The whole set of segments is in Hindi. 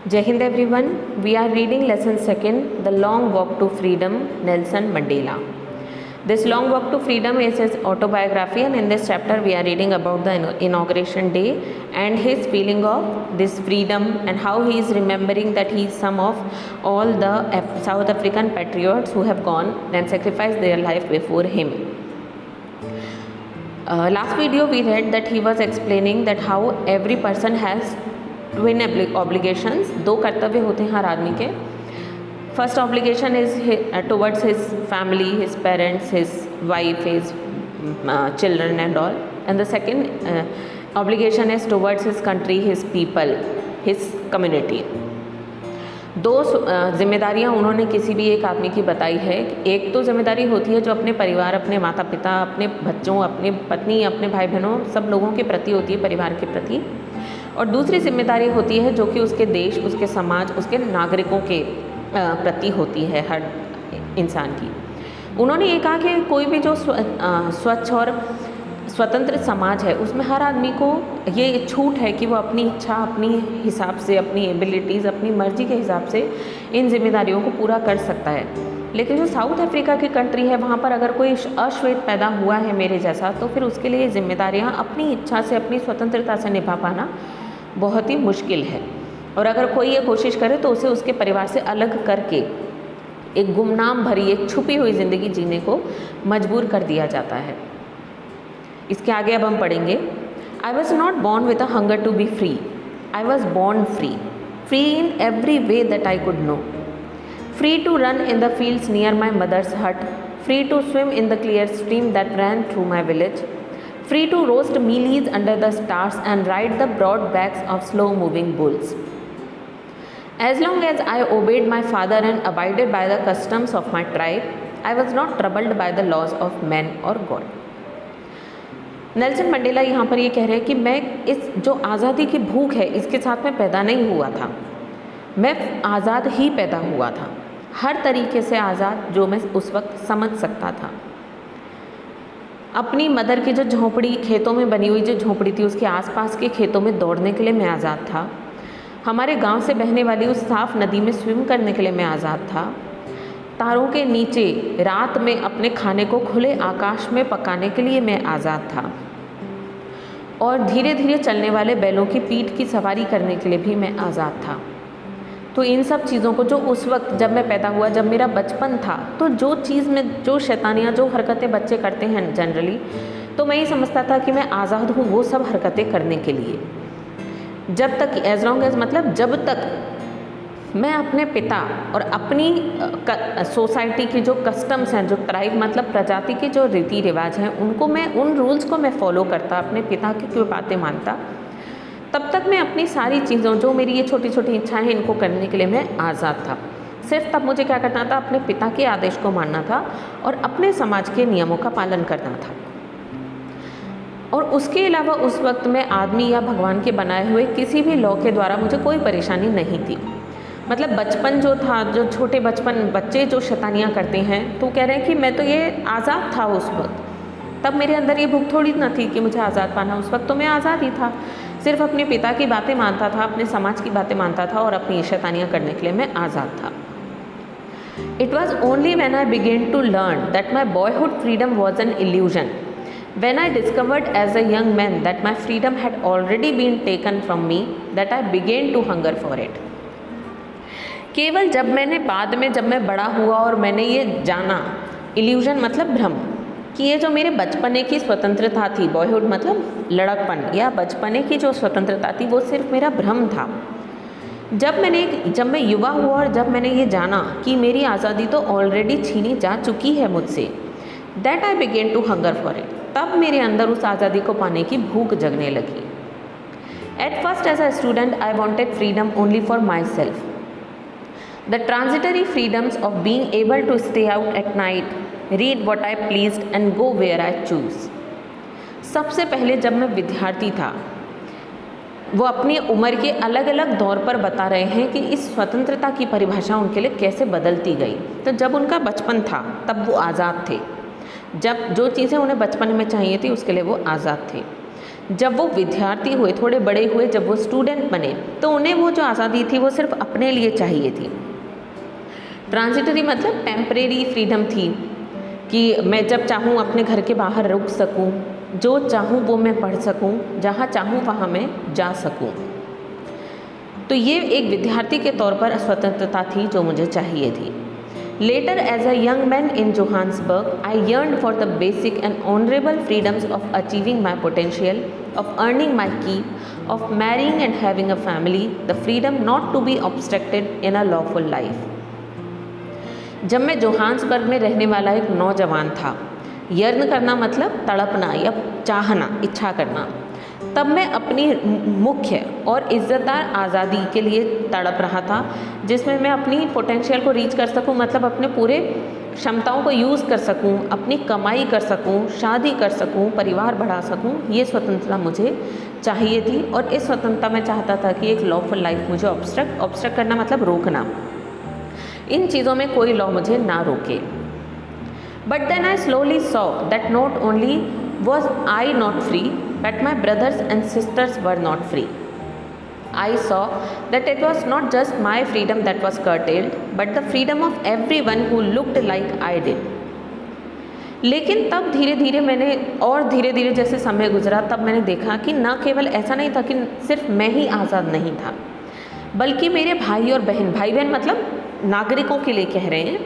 Jai Hind everyone, we are reading lesson 2nd, The Long Walk to Freedom, Nelson Mandela. This Long Walk to Freedom is his autobiography, and in this chapter we are reading about the inauguration day and his feeling of this freedom and how he is remembering that he is some of all the South African patriots who have gone and sacrificed their life before him. Last video we read that he was explaining that how every person has twin obligations, दो कर्तव्य होते हैं हर आदमी के. First obligation is towards his family, his parents, his wife, his children and all, and the second obligation is towards his country, his people, his community. दो जिम्मेदारियां उन्होंने किसी भी एक आदमी की बताई है. एक तो जिम्मेदारी होती है जो अपने परिवार, अपने माता पिता, अपने बच्चों, अपने पत्नी, अपने भाई बहनों, सब लोगों के प्रति होती है, परिवार के प्रति. और दूसरी जिम्मेदारी होती है जो कि उसके देश, उसके समाज, उसके नागरिकों के प्रति होती है हर इंसान की. उन्होंने ये कहा कि कोई भी जो स्वच्छ और स्वतंत्र समाज है उसमें हर आदमी को ये छूट है कि वो अपनी इच्छा, अपनी हिसाब से, अपनी एबिलिटीज़, अपनी मर्जी के हिसाब से इन जिम्मेदारियों को पूरा कर सकता है. लेकिन जो साउथ अफ्रीका की कंट्री है वहाँ पर अगर कोई अश्वेत पैदा हुआ है मेरे जैसा, तो फिर उसके लिए जिम्मेदारियाँ अपनी इच्छा से, अपनी स्वतंत्रता से निभा पाना बहुत ही मुश्किल है. और अगर कोई ये कोशिश करे तो उसे उसके परिवार से अलग करके एक गुमनाम भरी, एक छुपी हुई ज़िंदगी जीने को मजबूर कर दिया जाता है. इसके आगे अब हम पढ़ेंगे. I was not born with a hunger to be free. I was born free, free in every way that I could know. Free to run in the fields near my mother's hut, free to swim in the clear stream that ran through my village, free to roast mealies under the stars and ride the broad backs of slow-moving bulls. As long as I obeyed my father and abided by the customs of my tribe, I was not troubled by the laws of men or God. Nelson Mandela यहाँ पर ये कह रहे हैं कि मैं इस जो आज़ादी की भूख है इसके साथ में पैदा नहीं हुआ था. मैं आज़ाद ही पैदा हुआ था, हर तरीके से आज़ाद जो मैं उस वक्त समझ सकता था. अपनी मदर की जो झोंपड़ी, खेतों में बनी हुई जो झोंपड़ी थी, उसके आसपास के खेतों में दौड़ने के लिए मैं आज़ाद था. हमारे गांव से बहने वाली उस साफ़ नदी में स्विम करने के लिए मैं आज़ाद था. तारों के नीचे रात में अपने खाने को खुले आकाश में पकाने के लिए मैं आज़ाद था. और धीरे धीरे चलने वाले बैलों की पीठ की सवारी करने के लिए भी मैं आज़ाद था. तो इन सब चीज़ों को जो उस वक्त जब मैं पैदा हुआ, जब मेरा बचपन था, तो जो चीज़ में जो शैतानियाँ, जो हरकतें बच्चे करते हैं जनरली, तो मैं ये समझता था कि मैं आज़ाद हूँ वो सब हरकतें करने के लिए. जब तक एज लॉन्ग एज मतलब जब तक मैं अपने पिता और अपनी सोसाइटी की जो कस्टम्स हैं, जो ट्राइब मतलब प्रजाति के जो रीति रिवाज हैं, उनको मैं, उन रूल्स को मैं फॉलो करता, अपने पिता की कोई बातें मानता, तब तक मैं अपनी सारी चीज़ों, जो मेरी ये छोटी छोटी इच्छाएं हैं, इनको करने के लिए मैं आज़ाद था. सिर्फ तब मुझे क्या करना था, अपने पिता के आदेश को मानना था और अपने समाज के नियमों का पालन करना था. और उसके अलावा उस वक्त में आदमी या भगवान के बनाए हुए किसी भी लॉ के द्वारा मुझे कोई परेशानी नहीं थी. मतलब बचपन जो था, जो छोटे बच्चे जो शैतानियाँ करते हैं, तो कह रहे हैं कि मैं तो ये आज़ाद था उस वक्त. तब मेरे अंदर ये भूख थोड़ी ना थी कि मुझे आज़ाद पाना. उस वक्त तो मैं आज़ाद ही था, सिर्फ अपने पिता की बातें मानता था, अपने समाज की बातें मानता था और अपनी शैतानियाँ करने के लिए मैं आज़ाद था. It was only when I began to learn that my boyhood freedom was an illusion, when I discovered as a young man that my freedom had already been taken from me, that I began to hunger for it. केवल जब मैंने बाद में, जब मैं बड़ा हुआ और मैंने ये जाना, इल्यूजन मतलब भ्रम, कि ये जो मेरे बचपने की स्वतंत्रता थी, बॉयहुड मतलब लड़कपन या बचपने की जो स्वतंत्रता थी, वो सिर्फ मेरा भ्रम था. जब मैं युवा हुआ और जब मैंने ये जाना कि मेरी आज़ादी तो ऑलरेडी छीनी जा चुकी है मुझसे, that I began to hunger for it, तब मेरे अंदर उस आज़ादी को पाने की भूख जगने लगी. At first as a student I wanted freedom only for myself. The transitory freedoms of being able to stay out at night, read what I pleased and go where I choose. सबसे पहले जब मैं विद्यार्थी था, वो अपनी उम्र के अलग अलग दौर पर बता रहे हैं कि इस स्वतंत्रता की परिभाषा उनके लिए कैसे बदलती गई. तो जब उनका बचपन था तब वो आज़ाद थे, जब जो चीज़ें उन्हें बचपन में चाहिए थी उसके लिए वो आज़ाद थे. जब वो विद्यार्थी हुए, थोड़े बड़े हुए, जब वो स्टूडेंट बने, तो उन्हें वो जो आज़ादी थी वो सिर्फ अपने लिए चाहिए थी। ट्रांजिटरी मतलब टेम्परेरी फ्रीडम थी कि मैं जब चाहूँ अपने घर के बाहर रुक सकूँ, जो चाहूँ वो मैं पढ़ सकूँ, जहाँ चाहूँ वहाँ मैं जा सकूँ। तो ये एक विद्यार्थी के तौर पर स्वतंत्रता थी जो मुझे चाहिए थी। Later, as a young man in Johannesburg, I yearned for the basic and honorable freedoms of achieving my potential, of earning my keep, of marrying and having a family, the freedom not to be obstructed in a lawful life. जब मैं जोहान्सबर्ग में रहने वाला एक नौजवान था, यर्न करना मतलब तड़पना या चाहना, इच्छा करना, तब मैं अपनी मुख्य और इज़्ज़तदार आज़ादी के लिए तड़प रहा था, जिसमें मैं अपनी पोटेंशियल को रीच कर सकूं, मतलब अपने पूरे क्षमताओं को यूज़ कर सकूं, अपनी कमाई कर सकूं, शादी कर सकूं, परिवार बढ़ा सकूं। ये स्वतंत्रता मुझे चाहिए थी और इस स्वतंत्रता में चाहता था कि एक लॉफुल लाइफ मुझे ऑब्स्ट्रक्ट करना मतलब रोकना, इन चीज़ों में कोई लॉ मुझे ना रोके। But then I slowly saw that not only was I not free, but my brothers and sisters were not free. I saw that it was not just my freedom that was curtailed, but the freedom of everyone who looked like I did. लेकिन तब धीरे धीरे जैसे समय गुजरा, तब मैंने देखा कि न केवल ऐसा नहीं था कि सिर्फ मैं ही आज़ाद नहीं था, बल्कि मेरे भाई और बहन, भाई बहन मतलब नागरिकों के लिए कह रहे हैं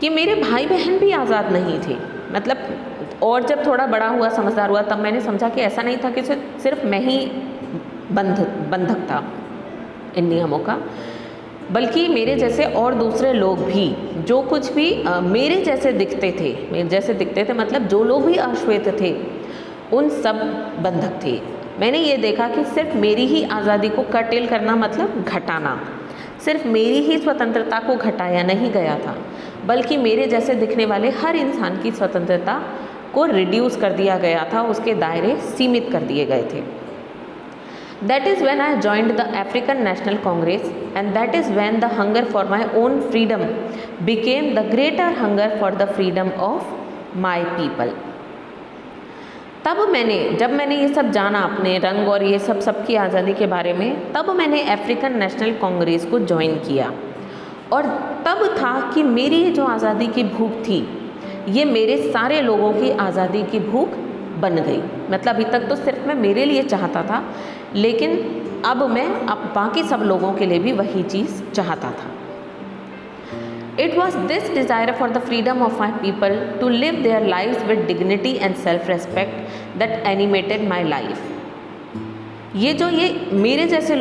कि मेरे भाई बहन भी आज़ाद नहीं थे। मतलब और जब थोड़ा बड़ा हुआ, समझदार हुआ, तब मैंने समझा कि ऐसा नहीं था कि सिर्फ मैं ही बंधक था इन नियमों का, बल्कि मेरे जैसे और दूसरे लोग भी, जो कुछ भी मेरे जैसे दिखते थे मतलब जो लोग भी अश्वेत थे, उन सब बंधक थे। मैंने ये देखा कि सिर्फ मेरी ही आज़ादी को कर्टेल करना मतलब घटाना, सिर्फ मेरी ही स्वतंत्रता को घटाया नहीं गया था, बल्कि मेरे जैसे दिखने वाले हर इंसान की स्वतंत्रता को रिड्यूस कर दिया गया था, उसके दायरे सीमित कर दिए गए थे। That is when I joined the African National Congress, and that is when the hunger for my own freedom became the greater hunger for the freedom of my people. जब मैंने ये सब जाना, अपने रंग और ये सबकी आज़ादी के बारे में, तब मैंने अफ्रीकन नेशनल कांग्रेस को ज्वाइन किया। और तब था कि मेरी ये जो आज़ादी की भूख थी, ये मेरे सारे लोगों की आज़ादी की भूख बन गई। मतलब अभी तक तो सिर्फ मैं मेरे लिए चाहता था, लेकिन अब बाकी सब लोगों के लिए भी वही चीज़ चाहता था। It was this desire for the freedom of my people to live their lives with dignity and self-respect that animated my life. ये मेरे जैसे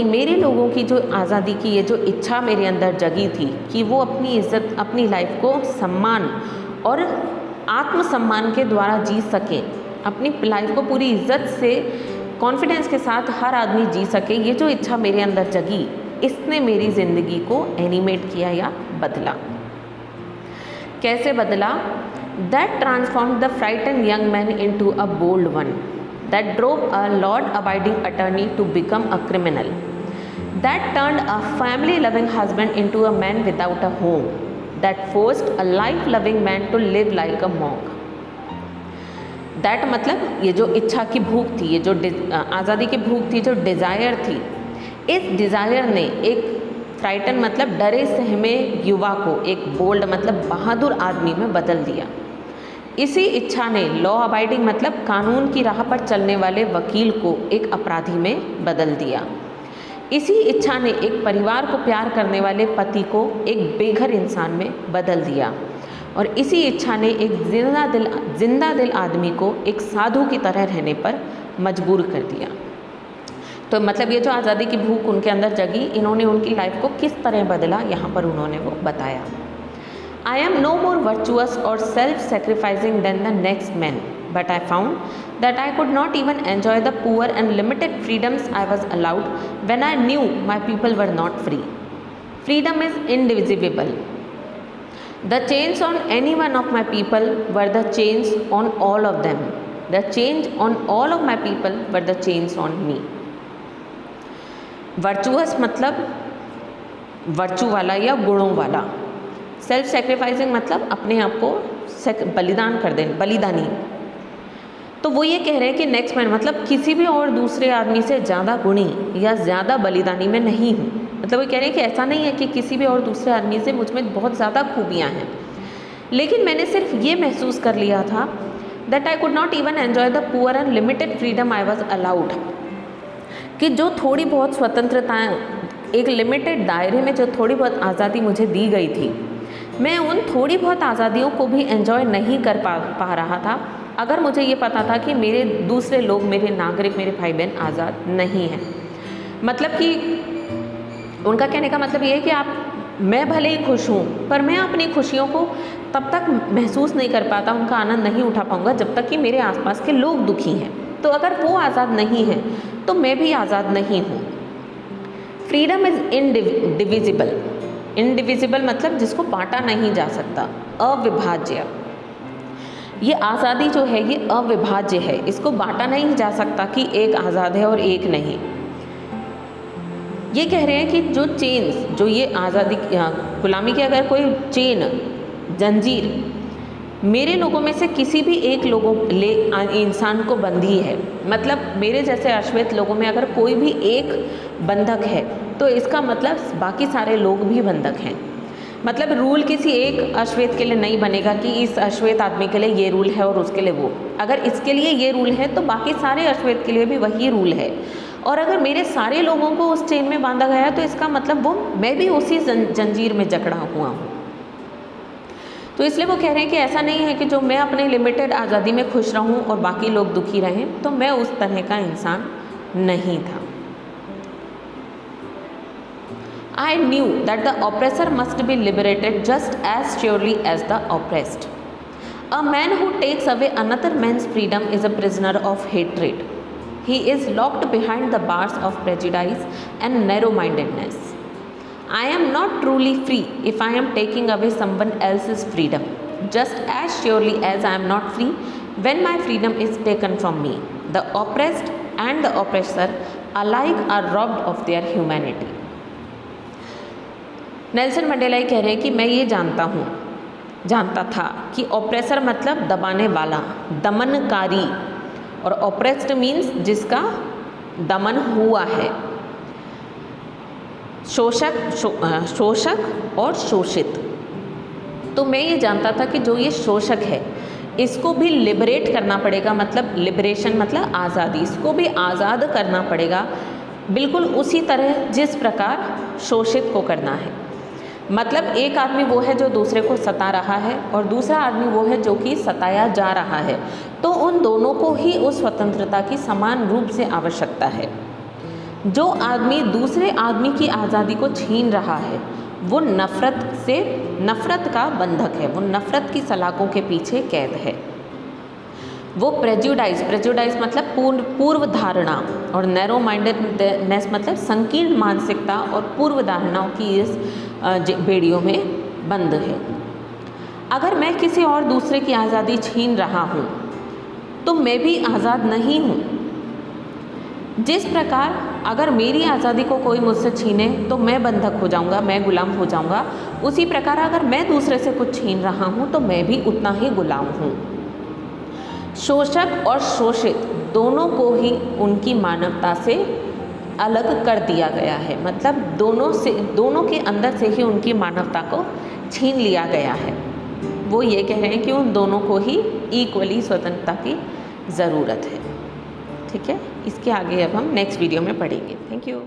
मेरे लोगों की जो आज़ादी की ये जो इच्छा मेरे अंदर जगी थी कि वो अपनी इज्जत, अपनी लाइफ को सम्मान और आत्मसम्मान के द्वारा जी सकें, अपनी लाइफ को पूरी इज्जत से, कॉन्फिडेंस के साथ हर आदमी जी सके, ये जो इच्छा मेरे अंदर जगी, इसने मेरी ज़िंदगी को एनिमेट किया या बदला। कैसे बदला? That transformed the frightened young man into a bold one, that drove a law abiding attorney to become a criminal, that turned a family loving husband into a man without a home, that forced a life loving man to live like a monk. That मतलब ये जो इच्छा की भूख थी, ये जो आज़ादी की भूख थी, जो डिज़ायर थी, इस डिज़ायर ने एक फ्राइटन मतलब डरे सहमे युवा को एक बोल्ड मतलब बहादुर आदमी में बदल दिया। इसी इच्छा ने लॉ अबाइडिंग मतलब कानून की राह पर चलने वाले वकील को एक अपराधी में बदल दिया। इसी इच्छा ने एक परिवार को प्यार करने वाले पति को एक बेघर इंसान में बदल दिया। और इसी इच्छा ने एक जिंदा दिल आदमी को एक साधु की तरह रहने पर मजबूर कर दिया। तो मतलब ये जो आज़ादी की भूख उनके अंदर जगी, इन्होंने उनकी लाइफ को किस तरह बदला, यहाँ पर उन्होंने वो बताया। I am no more virtuous or self-sacrificing than the next man, but I found that I could not even enjoy the poor and limited freedoms I was allowed when I knew my people were not free. Freedom is indivisible. The chains on any one of my people were the chains on all of them. The chains on all of my people were the chains on me. Virtuous मतलब वर्चू वाला या गुणों वाला, सेल्फ सेक्रीफाइसिंग मतलब अपने आप को बलिदान कर देना, बलिदानी, तो वो ये कह रहे हैं कि नेक्स्ट मैन मतलब किसी भी और दूसरे आदमी से ज़्यादा गुणी या ज़्यादा बलिदानी मैं नहीं हूँ। मतलब वो कह रहे हैं कि ऐसा नहीं है कि किसी भी और दूसरे आदमी से मुझ में बहुत ज़्यादा खूबियाँ हैं, लेकिन मैंने सिर्फ ये महसूस कर लिया था that I could not even enjoy the poor and limited freedom I was allowed, कि जो थोड़ी बहुत स्वतंत्रताएँ, एक लिमिटेड दायरे में जो थोड़ी बहुत आज़ादी मुझे दी गई थी, मैं उन थोड़ी बहुत आज़ादियों को भी एंजॉय नहीं कर पा रहा था अगर मुझे ये पता था कि मेरे दूसरे लोग, मेरे नागरिक, मेरे भाई बहन आज़ाद नहीं हैं। मतलब कि उनका कहने का मतलब ये है कि मैं भले ही खुश हूँ, पर मैं अपनी खुशियों को तब तक महसूस नहीं कर पाता, उनका आनंद नहीं उठा पाऊँगा जब तक कि मेरे आसपास के लोग दुखी हैं। तो अगर वो आज़ाद नहीं हैं तो मैं भी आज़ाद नहीं हूँ। Freedom is indivisible. इनडिविजिबल मतलब जिसको बांटा नहीं जा सकता, अविभाज्य। ये आज़ादी जो है ये अविभाज्य है, इसको बांटा नहीं जा सकता कि एक आज़ाद है और एक नहीं। ये कह रहे हैं कि जो चेन्स, जो ये आज़ादी गुलामी की अगर कोई चेन, जंजीर मेरे लोगों में से किसी भी एक इंसान को बंधी है, मतलब मेरे जैसे अश्वेत लोगों में अगर कोई भी एक बंधक है तो इसका मतलब बाकी सारे लोग भी बंधक हैं। मतलब रूल किसी एक अश्वेत के लिए नहीं बनेगा कि इस अश्वेत आदमी के लिए ये रूल है और उसके लिए वो। अगर इसके लिए ये रूल है तो बाकी सारे अश्वेत के लिए भी वही रूल है। और अगर मेरे सारे लोगों को उस चेन में बांधा गया है तो इसका मतलब मैं भी उसी जंजीर में जकड़ा हुआ हूँ। तो इसलिए वो कह रहे हैं कि ऐसा नहीं है कि जो मैं अपने लिमिटेड आज़ादी में खुश रहूं और बाकी लोग दुखी रहें, तो मैं उस तरह का इंसान नहीं था। I knew that the oppressor must be liberated just as surely as the oppressed. A man who takes away another man's freedom is a prisoner of hatred. He is locked behind the bars of prejudice and narrow-mindedness. I am not truly free if I am taking away someone else's freedom, just as surely as I am not free when my freedom is taken from me. The oppressed and the oppressor alike are robbed of their humanity. Nelson Mandela कह रहे हैं कि मैं ये जानता था कि ऑप्रेसर मतलब दबाने वाला, दमनकारी, और ऑप्रेस्ड मीन्स जिसका दमन हुआ है, शोषक और शोषित। तो मैं ये जानता था कि जो ये शोषक है इसको भी लिबरेट करना पड़ेगा, मतलब लिबरेशन मतलब आज़ादी, इसको भी आज़ाद करना पड़ेगा बिल्कुल उसी तरह जिस प्रकार शोषित को करना है। मतलब एक आदमी वो है जो दूसरे को सता रहा है और दूसरा आदमी वो है जो कि सताया जा रहा है, तो उन दोनों को ही उस स्वतंत्रता की समान रूप से आवश्यकता है। जो आदमी दूसरे आदमी की आज़ादी को छीन रहा है वो नफ़रत का बंधक है, वो नफ़रत की सलाखों के पीछे कैद है। वो प्रेजुडाइज मतलब पूर्व धारणा, और नैरो माइंडेडनेस मतलब संकीर्ण मानसिकता और पूर्व धारणाओं की इस बेड़ियों में बंद है। अगर मैं किसी और दूसरे की आज़ादी छीन रहा हूँ तो मैं भी आज़ाद नहीं हूँ। जिस प्रकार अगर मेरी आज़ादी को कोई मुझसे छीने तो मैं बंधक हो जाऊँगा, मैं गुलाम हो जाऊँगा, उसी प्रकार अगर मैं दूसरे से कुछ छीन रहा हूँ तो मैं भी उतना ही गुलाम हूँ। शोषक और शोषित दोनों को ही उनकी मानवता से अलग कर दिया गया है, मतलब दोनों के अंदर से ही उनकी मानवता को छीन लिया गया है। वो ये कह रहे हैं कि उन दोनों को ही इक्वली स्वतंत्रता की ज़रूरत है। ठीक है, इसके आगे अब हम नेक्स्ट वीडियो में पढ़ेंगे। Thank you.